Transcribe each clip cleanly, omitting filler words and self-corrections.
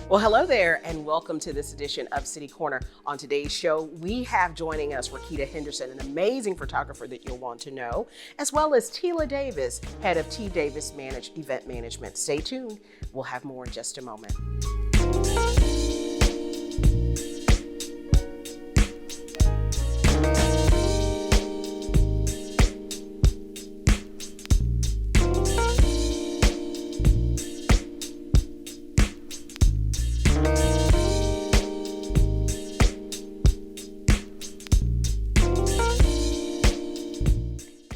Well, hello there, and welcome to this edition of City Corner. On today's show, we have joining us Raquita Henderson, an amazing photographer that you'll want to know, as well as Teela Davis, head of T. Davis Event Management. Stay tuned. We'll have more in just a moment.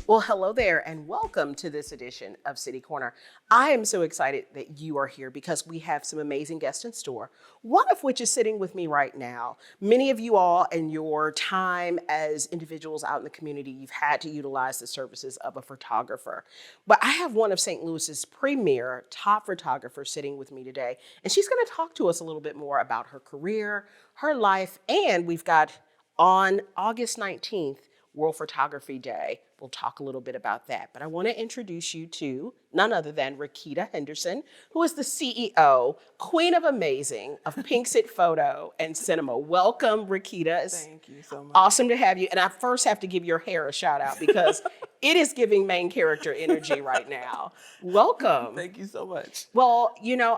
Well, hello there, and welcome to this edition of City Corner. I am so excited that you are here because we have some amazing guests in store, one of which is sitting with me right now. Many of you all in your time as individuals out in the community, you've had to utilize the services of a photographer. But I have one of St. Louis's premier top photographers sitting with me today, and she's going to talk to us a little bit more about her career, her life, and we've got on August 19th, World Photography Day. We'll talk a little bit about that. But I want to introduce you to none other than Raquita Henderson, who is the CEO, Queen of Amazing of Pinxit Photo and Cinema. Welcome, Rakita. Thank you so much. Awesome to have you. And I first have to give your hair a shout out because it is giving main character energy right now. Welcome. Thank you so much. Well,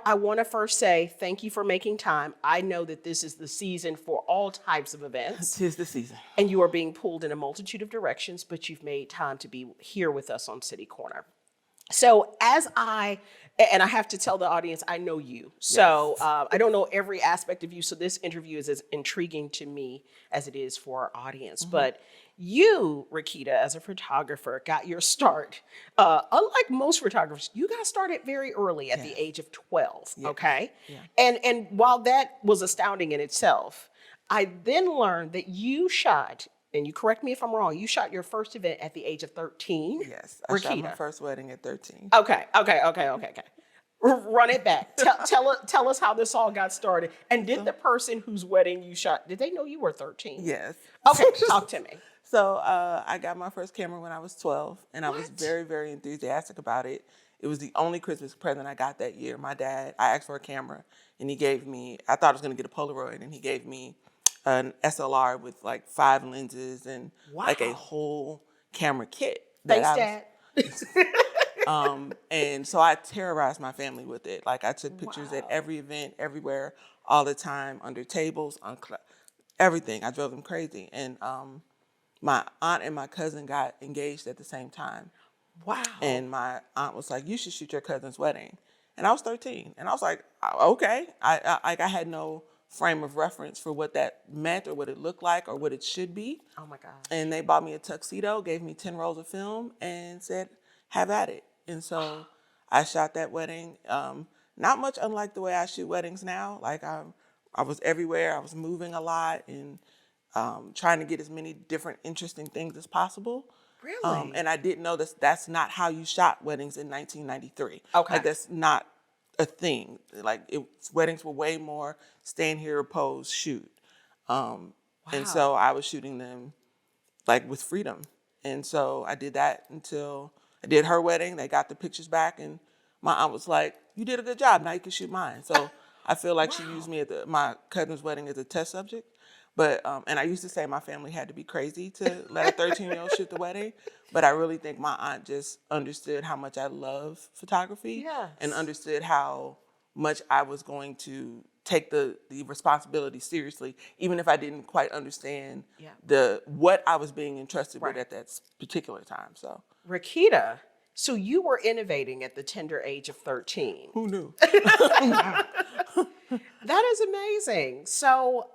I want to first say thank you for making time. I know that this is the season for all types of events. 'Tis the season. And you are being pulled in a multitude of directions, but you've made time to be here with us on City Corner. So I have to tell the audience, I know you. So I don't know every aspect of you. So this interview is as intriguing to me as it is for our audience. But you, Rakita, as a photographer, got your start. Unlike most photographers, you got started very early at the age of 12, okay? Yeah. And while that was astounding in itself, I then learned that you shot, and you correct me if I'm wrong, you shot your first event at the age of 13? Yes, I shot my first wedding at 13. Okay. Run it back. Tell us how this all got started. And did the person whose wedding you shot, did they know you were 13? Yes. Okay, talk to me. So I got my first camera when I was 12, and I was very, very enthusiastic about it. It was the only Christmas present I got that year. My dad, I asked for a camera, and he gave me, I thought I was going to get a Polaroid, and he gave me an SLR with like 5 lenses and like a whole camera kit. Thanks, Dad. And so I terrorized my family with it. Like I took pictures at every event, everywhere, all the time, under tables, on everything. I drove them crazy. And my aunt and my cousin got engaged at the same time. Wow. And my aunt was like, "You should shoot your cousin's wedding." And I was 13. And I was like, okay. I had no frame of reference for what that meant or what it looked like or what it should be. Oh my gosh. And they bought me a tuxedo, gave me 10 rolls of film and said, have at it. And so I shot that wedding. Not much unlike the way I shoot weddings now. Like I was everywhere. I was moving a lot and trying to get as many different interesting things as possible. Really? And I didn't know that's not how you shot weddings in 1993. Okay. Like that's not a thing. Like weddings were way more stand here, pose, shoot. And so I was shooting them like with freedom. And so I did that until I did her wedding. They got the pictures back and my aunt was like, "You did a good job. Now you can shoot mine." So I feel like she used me at my cousin's wedding as a test subject. But, and I used to say my family had to be crazy to let a 13-year-old shoot the wedding. But I really think my aunt just understood how much I love photography and understood how much I was going to take the responsibility seriously, even if I didn't quite understand what I was being entrusted with at that particular time. So, Rakita, so you were innovating at the tender age of 13. Who knew? That is amazing. So,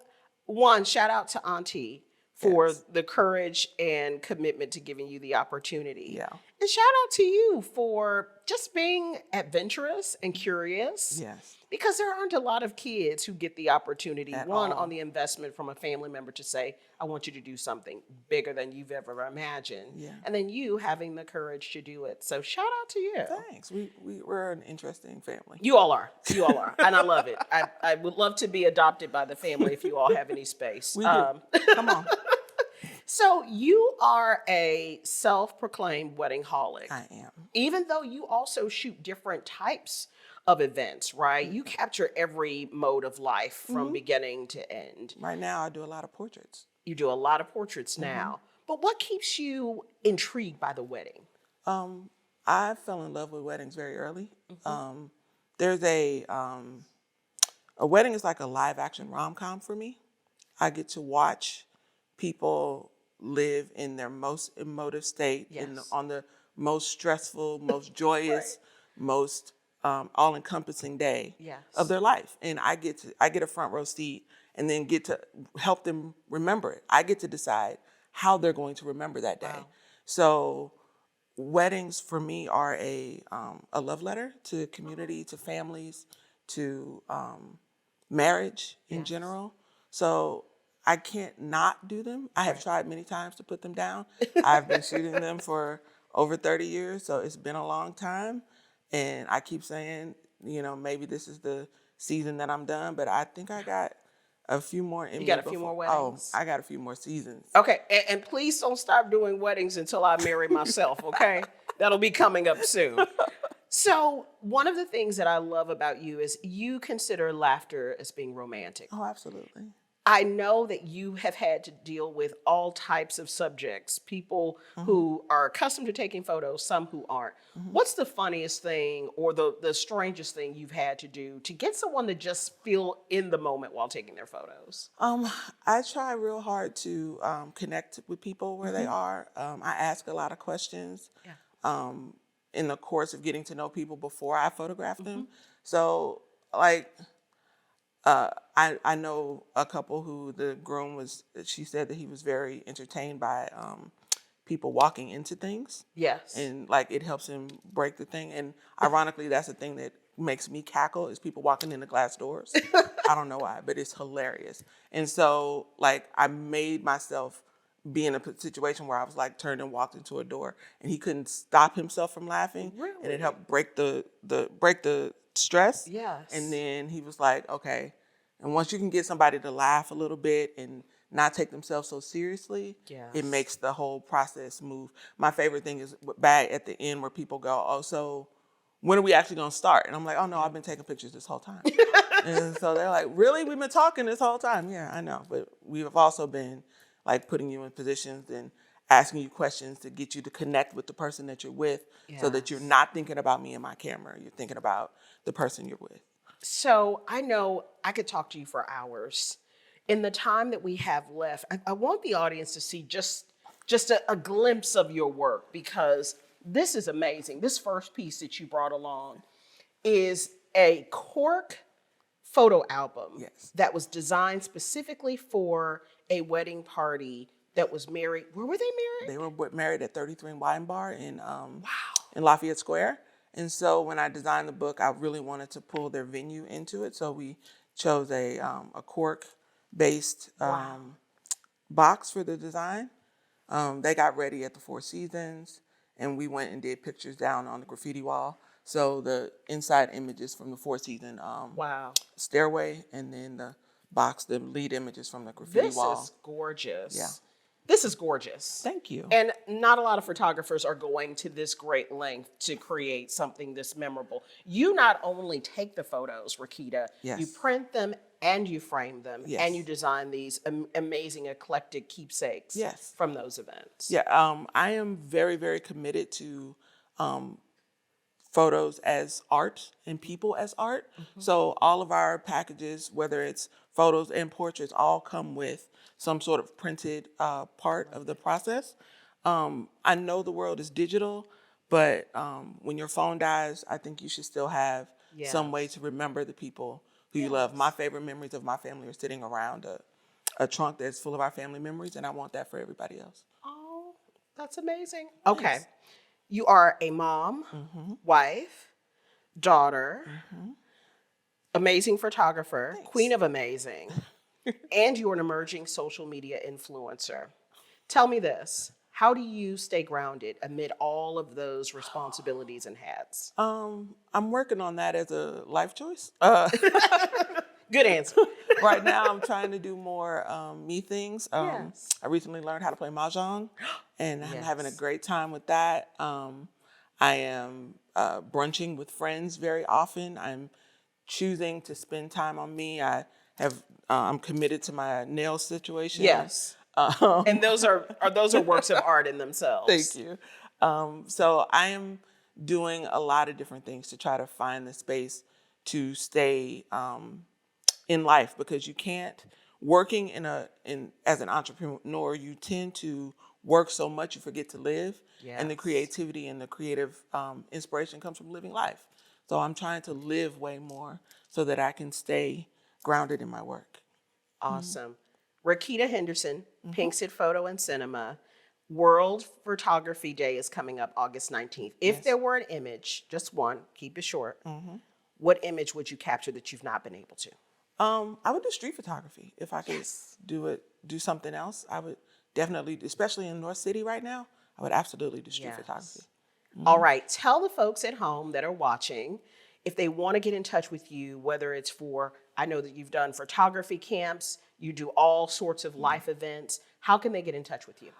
one, shout out to Auntie for the courage and commitment to giving you the opportunity. Yeah. And shout out to you for just being adventurous and curious. Yes. Because there aren't a lot of kids who get the opportunity, At one, all. on the investment from a family member to say, I want you to do something bigger than you've ever imagined. Yeah. And then you having the courage to do it. So shout out to you. Thanks. We're an interesting family. You all are. You all are. And I love it. I would love to be adopted by the family if you all have any space. We do. Come on. So you are a self-proclaimed wedding-holic. I am. Even though you also shoot different types of events, right? You capture every mode of life from beginning to end. Right now, I do a lot of portraits. You do a lot of portraits now. But what keeps you intrigued by the wedding? I fell in love with weddings very early. There's a wedding is like a live action rom-com for me. I get to watch people live in their most emotive state, Yes. on the most stressful, most joyous, most all-encompassing day Yes. of their life, and I get a front row seat, and then get to help them remember it. I get to decide how they're going to remember that day. Wow. So weddings for me are a love letter to community, to families, to marriage in Yes. general. So I can't not do them. I have tried many times to put them down. I've been shooting them for over 30 years, so it's been a long time. And I keep saying, maybe this is the season that I'm done, but I think I got a few more in You me got a few before. more weddings? Oh, I got a few more seasons. Okay, and please don't stop doing weddings until I marry myself, okay? That'll be coming up soon. So, one of the things that I love about you is you consider laughter as being romantic. Oh, absolutely. I know that you have had to deal with all types of subjects, people who are accustomed to taking photos, some who aren't. What's the funniest thing or the strangest thing you've had to do to get someone to just feel in the moment while taking their photos? I try real hard to connect with people where they are. I ask a lot of questions. Yeah. In the course of getting to know people before I photograph them. So, like, I know a couple who the groom she said that he was very entertained by people walking into things. Yes. And like it helps him break the thing. And ironically, that's the thing that makes me cackle is people walking into glass doors. I don't know why, but it's hilarious. And so like I made myself be in a situation where I was like turned and walked into a door and he couldn't stop himself from laughing. Really? And it helped break the stress. Yes. And then he was like, okay. And once you can get somebody to laugh a little bit and not take themselves so seriously, Yes. it makes the whole process move. My favorite thing is back at the end where people go, oh, so when are we actually going to start? And I'm like, oh, no, I've been taking pictures this whole time. And so they're like, really? We've been talking this whole time? Yeah, I know. But we've also been like putting you in positions and asking you questions to get you to connect with the person that you're with so that you're Yes. not thinking about me and my camera. You're thinking about the person you're with. So I know I could talk to you for hours. In the time that we have left, I want the audience to see just a glimpse of your work because this is amazing. This first piece that you brought along is a cork photo album Yes. that was designed specifically for a wedding party that was married. Where were they married? They were married at 33 Wine Bar in Lafayette Square. And so when I designed the book, I really wanted to pull their venue into it. So we chose a cork-based box for the design. They got ready at the Four Seasons, and we went and did pictures down on the graffiti wall. So the inside images from the Four Season stairway, and then the lead images from the graffiti wall. This is gorgeous. Yeah. This is gorgeous. Thank you. And not a lot of photographers are going to this great length to create something this memorable. You not only take the photos, Rakita, Yes. you print them and you frame them, Yes. and you design these amazing eclectic keepsakes Yes. from those events. Yeah, I am very, very committed to photos as art and people as art. So all of our packages, whether it's photos and portraits, all come with some sort of printed part of the process. I know the world is digital, but when your phone dies, I think you should still have some way to remember the people who you love. My favorite memories of my family are sitting around a trunk that's full of our family memories, and I want that for everybody else. Oh, that's amazing. Okay. Thanks. You are a mom, wife, daughter, amazing photographer, Thanks. queen of amazing, and you're an emerging social media influencer. Tell me this. How do you stay grounded amid all of those responsibilities and hats? I'm working on that as a life choice. Good answer. Right now, I'm trying to do more me things. Yes. I recently learned how to play mahjong, and I'm having a Yes. great time with that. I am brunching with friends very often. I'm choosing to spend time on me. I'm committed to my nail situation. Yes. And those are works of art in themselves. Thank you. So I am doing a lot of different things to try to find the space to stay in life, because you can't, working as an entrepreneur, you tend to work so much you forget to live. Yes. And the creativity and the creative inspiration comes from living life. So I'm trying to live way more so that I can stay grounded in my work. Awesome. Raquita Henderson, Pinxit Photo and Cinema. World Photography Day is coming up August 19th. If there were an image, just one, keep it short, what image would you capture that you've not been able to? I would do street photography. If I could do something else, I would definitely, especially in North City right now, I would absolutely do street photography. All right. Tell the folks at home that are watching, if they want to get in touch with you, whether it's for, I know that you've done photography camps, you do all sorts of life events. How can they get in touch with you?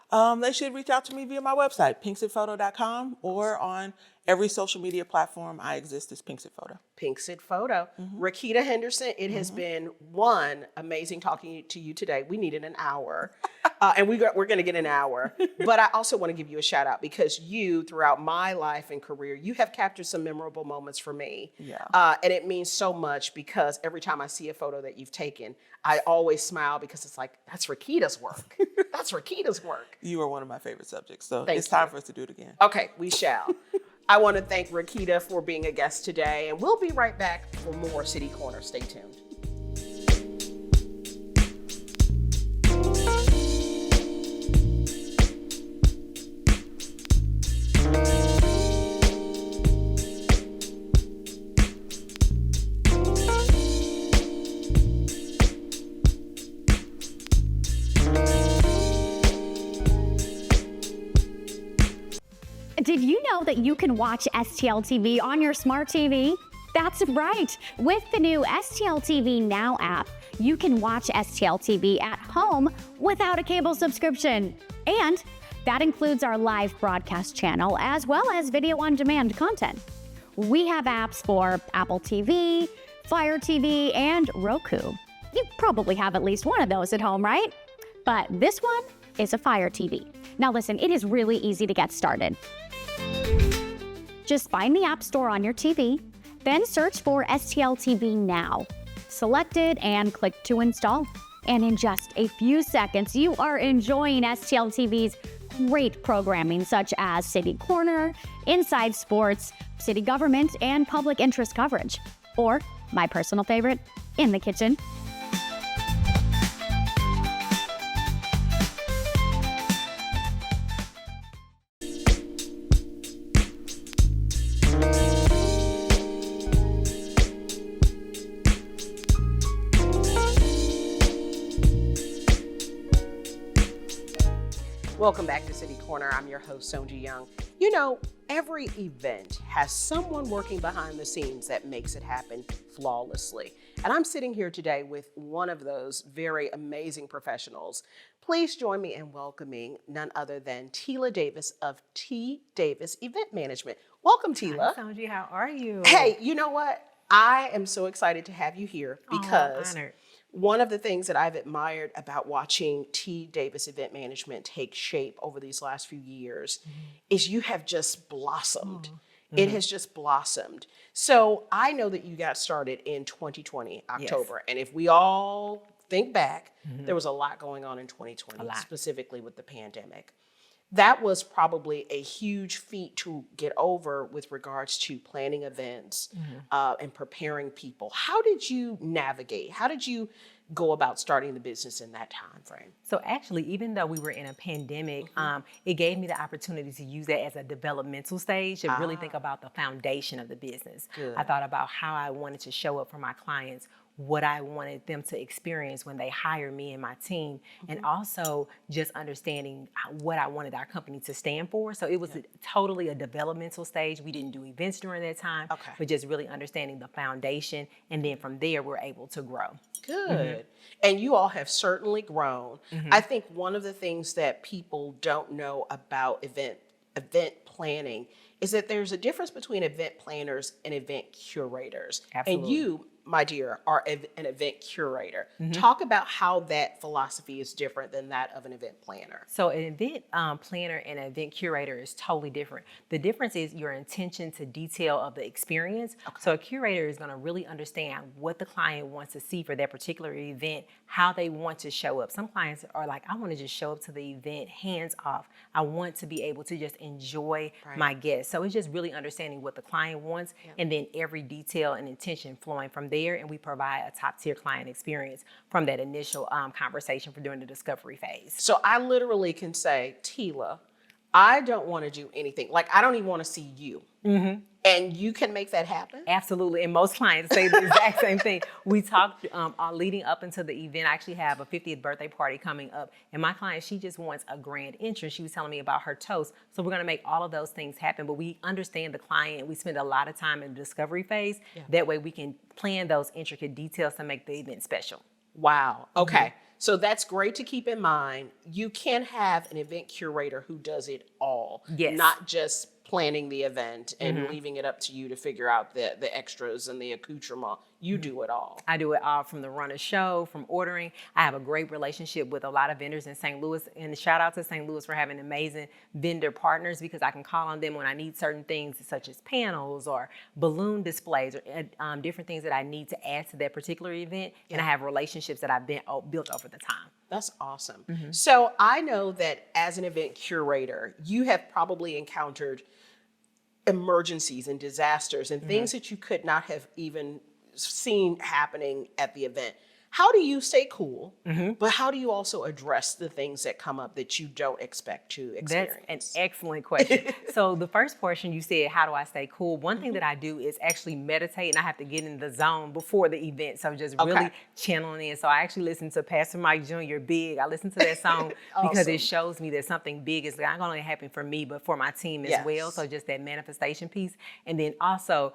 They should reach out to me via my website, pinxitphoto.com, or on every social media platform I exist as Pinxit Photo. Pinxit Photo. Raquita Henderson, it has been one amazing talking to you today. We needed an hour, and we're going to get an hour. But I also want to give you a shout out, because you, throughout my life and career, you have captured some memorable moments for me. Yeah. And it means so much, because every time I see a photo that you've taken, I always smile, because it's like, that's Rakita's work. That's Rakita's work. You are one of my favorite subjects, so Thank it's time you. for us to do it again. Okay, we shall. I want to thank Rakita for being a guest today, and we'll be right back for more City Corner. Stay tuned. Did you know that you can watch STL TV on your smart TV? That's right. With the new STL TV Now app, you can watch STL TV at home without a cable subscription. And that includes our live broadcast channel as well as video on demand content. We have apps for Apple TV, Fire TV, and Roku. You probably have at least one of those at home, right? But this one is a Fire TV. Now listen, it is really easy to get started. Just find the App Store on your TV, then search for STL TV Now. Select it and click to install. And in just a few seconds, you are enjoying STL TV's great programming such as City Corner, Inside Sports, City Government, and public interest coverage. Or, my personal favorite, In the Kitchen. Welcome back to City Corner. I'm your host, Sonji Young. You know, every event has someone working behind the scenes that makes it happen flawlessly. And I'm sitting here today with one of those very amazing professionals. Please join me in welcoming none other than Tila Davis of T. Davis Event Management. Welcome, Tila. Hi, Sonji, how are you? Hey, you know what? I am so excited to have you here because honored. one of the things that I've admired about watching T. Davis Event Management take shape over these last few years is you have just blossomed. It has just blossomed. So I know that you got started in 2020, October. And if we all think back, there was a lot going on in 2020, specifically with the pandemic. That was probably a huge feat to get over with regards to planning events and preparing people. How did you navigate? How did you go about starting the business in that time frame? So actually, even though we were in a pandemic, it gave me the opportunity to use that as a developmental stage to really think about the foundation of the business. Good. I thought about how I wanted to show up for my clients, what I wanted them to experience when they hire me and my team, and also just understanding what I wanted our company to stand for. So it was totally a developmental stage. We didn't do events during that time, but just really understanding the foundation. And then from there, we're able to grow. Good. And you all have certainly grown. I think one of the things that people don't know about event planning is that there's a difference between event planners and event curators. Absolutely. And you, my dear, are an event curator. Talk about how that philosophy is different than that of an event planner. So an event planner and an event curator is totally different. The difference is your intention to detail of the experience. So a curator is going to really understand what the client wants to see for that particular event, how they want to show up. Some clients are like, I want to just show up to the event hands off. I want to be able to just enjoy my guests. So it's just really understanding what the client wants and then every detail and intention flowing from there. And we provide a top tier client experience from that initial conversation for during the discovery phase. So I literally can say, Teela, I don't want to do anything. Like, I don't even want to see you. And you can make that happen? Absolutely. And most clients say the exact same thing. We talked leading up into the event. I actually have a 50th birthday party coming up. And my client, she just wants a grand entrance. She was telling me about her toast. So we're going to make all of those things happen. But we understand the client. We spend a lot of time in the discovery phase. That way we can plan those intricate details to make the event special. Wow. Okay. So that's great to keep in mind. You can have an event curator who does it all, not just planning the event and leaving it up to you to figure out the extras and the accoutrement. You do it all. I do it all from the run of show, from ordering. I have a great relationship with a lot of vendors in St. Louis, and shout out to St. Louis for having amazing vendor partners because I can call on them when I need certain things such as panels or balloon displays or different things that I need to add to that particular event. And I have relationships that I've built over the time. That's awesome. So I know that as an event curator, you have probably encountered emergencies and disasters and things that you could not have even seen happening at the event. How do you stay cool, but how do you also address the things that come up that you don't expect to experience? That's an excellent question. So the first portion you said, how do I stay cool? One thing that I do is actually meditate, and I have to get in the zone before the event. So just really channeling in. So I actually listen to Pastor Mike Jr. Big. I listen to that song because it shows me that something big is not going to happen for me, but for my team as well. So just that manifestation piece. And then also,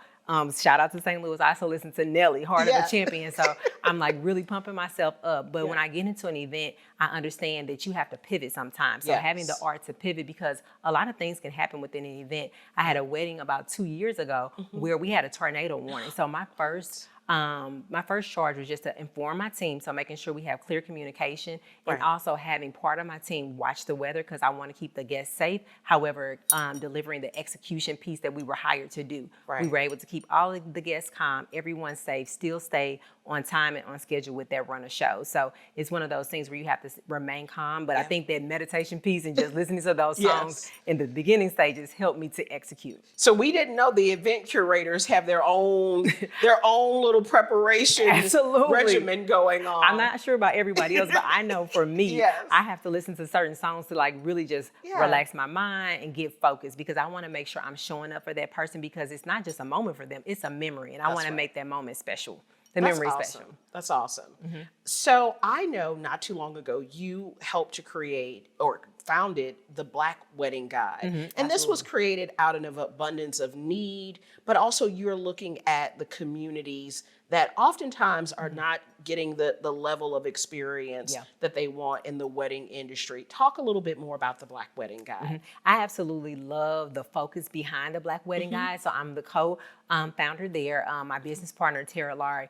shout out to St. Louis. I also listen to Nelly, Heart of a Champion. So I'm like really pumping myself up. But when I get into an event, I understand that you have to pivot sometimes. So having the art to pivot, because a lot of things can happen within an event. I had a wedding about 2 years ago where we had a tornado warning. So my first charge was just to inform my team. So making sure we have clear communication and also having part of my team watch the weather because I want to keep the guests safe. However, delivering the execution piece that we were hired to do. We were able to keep all of the guests calm, everyone safe, still stay on time and on schedule with that run of show. So it's one of those things where you have to remain calm. But I think that meditation piece and just listening to those songs in the beginning stages helped me to execute. So we didn't know the event curators have their own little preparation regimen going on. I'm not sure about everybody else, but I know for me, I have to listen to certain songs to like really just relax my mind and get focused because I want to make sure I'm showing up for that person because it's not just a moment for them, it's a memory. And I want to make that moment special. Memory special. That's awesome. So I know not too long ago, you helped to create or founded the Black Wedding Guide. And this was created out of an abundance of need, but also you're looking at the communities that oftentimes are not getting the level of experience that they want in the wedding industry. Talk a little bit more about the Black Wedding Guide. I absolutely love the focus behind the Black Wedding Guide. So I'm the co-founder there. My business partner, Tara Laurie.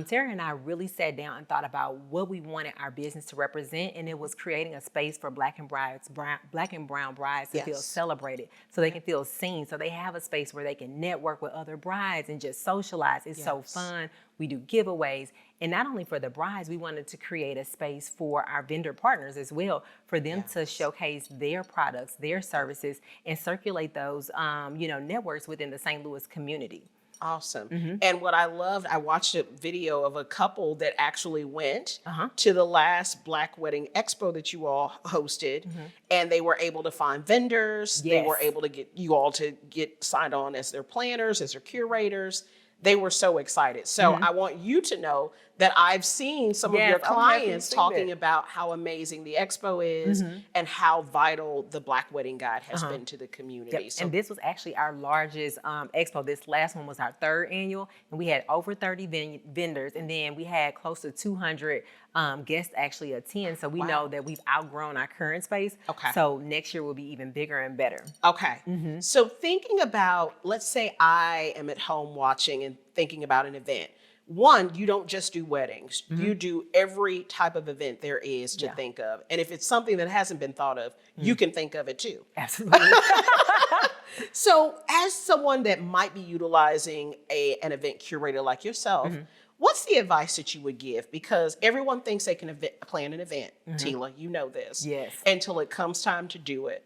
Tara and I really sat down and thought about what we wanted our business to represent, and it was creating a space for Black and brown brides to feel celebrated, so they can feel seen, so they have a space where they can network with other brides and just socialize. It's so fun. We do giveaways. And not only for the brides, we wanted to create a space for our vendor partners as well, for them to showcase their products, their services, and circulate those, networks within the St. Louis community. Awesome. And what I loved, I watched a video of a couple that actually went to the last Black Wedding Expo that you all hosted, and they were able to find vendors. They were able to get you all to get signed on as their planners, as their curators. They were so excited. So I want you to know that I've seen some of your Yes, I'm happy to clients see talking that. about how amazing the expo is and how vital the Black Wedding Guide has been to the community. Yep. So And this was actually our largest expo. This last one was our third annual, and we had over 30 vendors, and then we had close to 200 guests actually attend. So we know that we've outgrown our current space. Okay. So next year will be even bigger and better. okay. So thinking about, let's say I am at home watching and thinking about an event. One, you don't just do weddings. You do every type of event there is to think of. And if it's something that hasn't been thought of, you can think of it too. Absolutely. So as someone that might be utilizing an event curator like yourself, what's the advice that you would give? Because everyone thinks they can plan an event. Tila, you know this. Yes. Until it comes time to do it.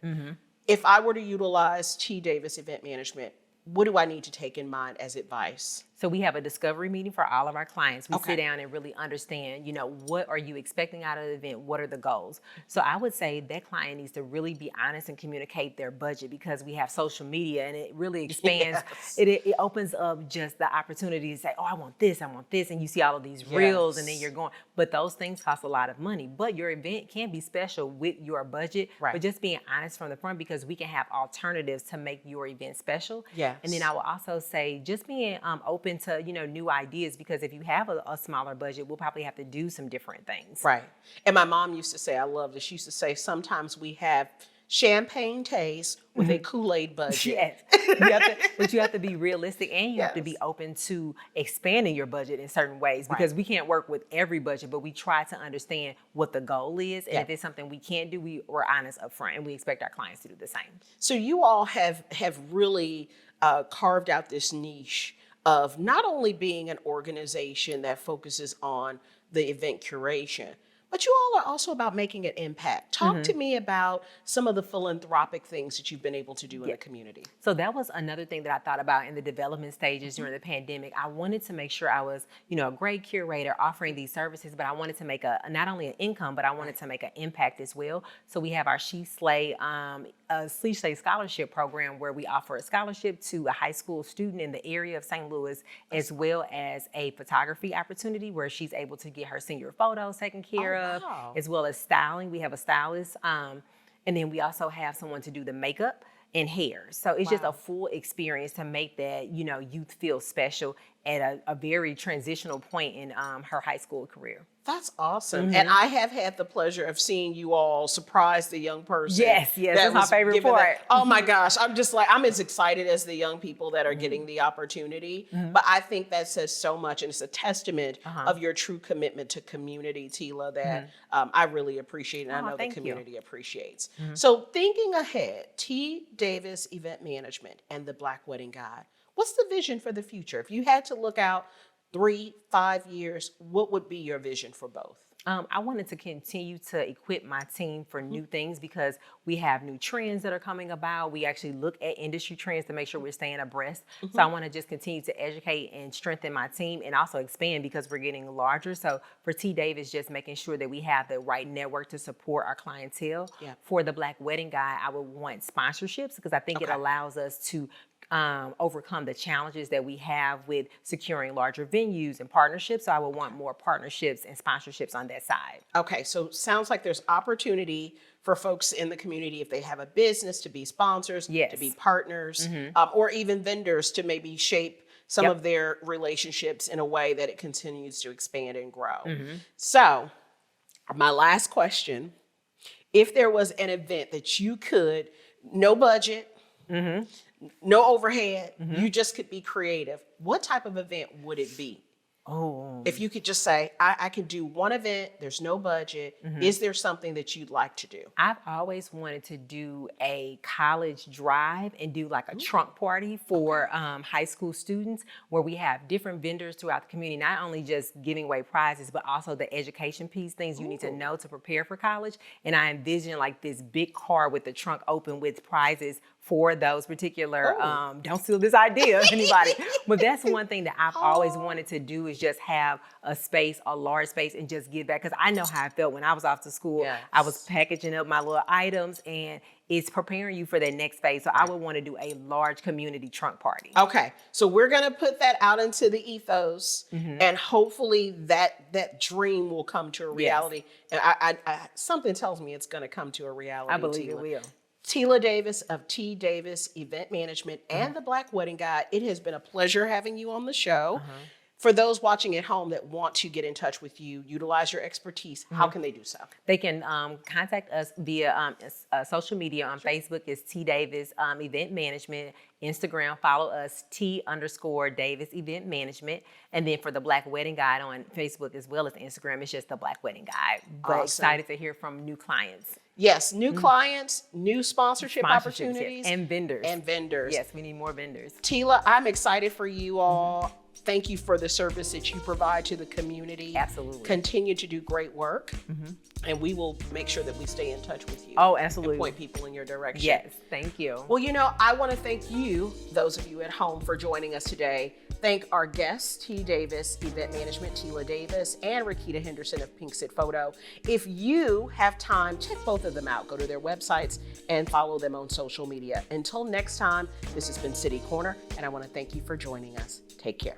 If I were to utilize T. Davis Event Management, what do I need to take in mind as advice? So we have a discovery meeting for all of our clients. We Okay. sit down and really understand, what are you expecting out of the event? What are the goals? So I would say that client needs to really be honest and communicate their budget, because we have social media and it really expands. Yes. It opens up just the opportunity to say, oh, I want this. And you see all of these reels and then you're going, but those things cost a lot of money. But your event can be special with your budget, Right. but just being honest from the front, because we can have alternatives to make your event special. Yes. And then I will also say just being open to new ideas, because if you have a smaller budget, we'll probably have to do some different things. Right. And my mom used to say, I love this. She used to say, sometimes we have champagne taste with a Kool-Aid budget. Yes. But you have to be realistic, and you have to be open to expanding your budget in certain ways, because we can't work with every budget, but we try to understand what the goal is. And if it's something we can't do, we're honest up front, and we expect our clients to do the same. So you all have really carved out this niche of not only being an organization that focuses on the event curation, but you all are also about making an impact. Talk to me about some of the philanthropic things that you've been able to do in the community. So that was another thing that I thought about in the development stages during the pandemic. I wanted to make sure I was, a great curator offering these services, but I wanted to make not only an income, but I wanted to make an impact as well. So we have our She Slay Scholarship Program, where we offer a scholarship to a high school student in the area of St. Louis, as well as a photography opportunity where she's able to get her senior photos taken care of, as well as styling. We have a stylist, and then we also have someone to do the makeup and hair. So it's just a full experience to make that, youth feel special at a very transitional point in her high school career. That's awesome. And I have had the pleasure of seeing you all surprise the young person. Yes, that's my favorite part. Oh my gosh. I'm as excited as the young people that are getting the opportunity. But I think that says so much, and it's a testament of your true commitment to community, Tila, that I really appreciate, and I know the community appreciates. So thinking ahead, T. Davis Event Management and the Black Wedding Guide, what's the vision for the future? If you had to look out 3-5 years, what would be your vision for both? I wanted to continue to equip my team for new things, because we have new trends that are coming about. We actually look at industry trends to make sure we're staying abreast. So I want to just continue to educate and strengthen my team, and also expand, because we're getting larger. So for T. Davis, just making sure that we have the right network to support our clientele. For the Black Wedding Guide, I would want sponsorships, because I think it allows us to overcome the challenges that we have with securing larger venues and partnerships. So I would want more partnerships and sponsorships on that side. Okay, so sounds like there's opportunity for folks in the community, if they have a business, to be sponsors, to be partners, or even vendors, to maybe shape some of their relationships in a way that it continues to expand and grow. So my last question, if there was an event that you could, no budget, no overhead, you just could be creative, what type of event would it be? Oh. If you could just say, I can do one event, there's no budget, is there something that you'd like to do? I've always wanted to do a college drive and do like a trunk party for high school students, where we have different vendors throughout the community, not only just giving away prizes, but also the education piece, things you need to know to prepare for college. And I envision like this big car with the trunk open with prizes for those particular, don't steal this idea, anybody. But that's one thing that I've always wanted to do, is just have a space, a large space, and just give back. Because I know how I felt when I was off to school. Yes. I was packaging up my little items, and it's preparing you for the next phase. So I would want to do a large community trunk party. Okay, so we're gonna put that out into the ethos, and hopefully that dream will come to a reality. And I something tells me it's gonna come to a reality. I believe it Teela. will. Teela Davis of T. Davis Event Management and the Black Wedding Guide. It has been a pleasure having you on the show. For those watching at home that want to get in touch with you, utilize your expertise, how can they do so? They can contact us via social media. On Facebook is T Davis Event Management. Instagram, follow us T_Davis Event Management. And then for the Black Wedding Guide on Facebook as well as Instagram, it's just the Black Wedding Guide. But Awesome. excited to hear from new clients. Yes, new clients, new sponsorship Sponsorships, yes. opportunities. And vendors. And vendors. Yes, we need more vendors. Teela, I'm excited for you all. Thank you for the service that you provide to the community. Absolutely. Continue to do great work. And we will make sure that we stay in touch with you. Oh, absolutely. And point people in your direction. Yes, thank you. Well, you know, I want to thank you, those of you at home, for joining us today. Thank our guests, T. Davis Event Management, Teela Davis, and Raquita Henderson of Pinxit Photo. If you have time, check both of them out. Go to their websites and follow them on social media. Until next time, this has been City Corner, and I want to thank you for joining us. Take care.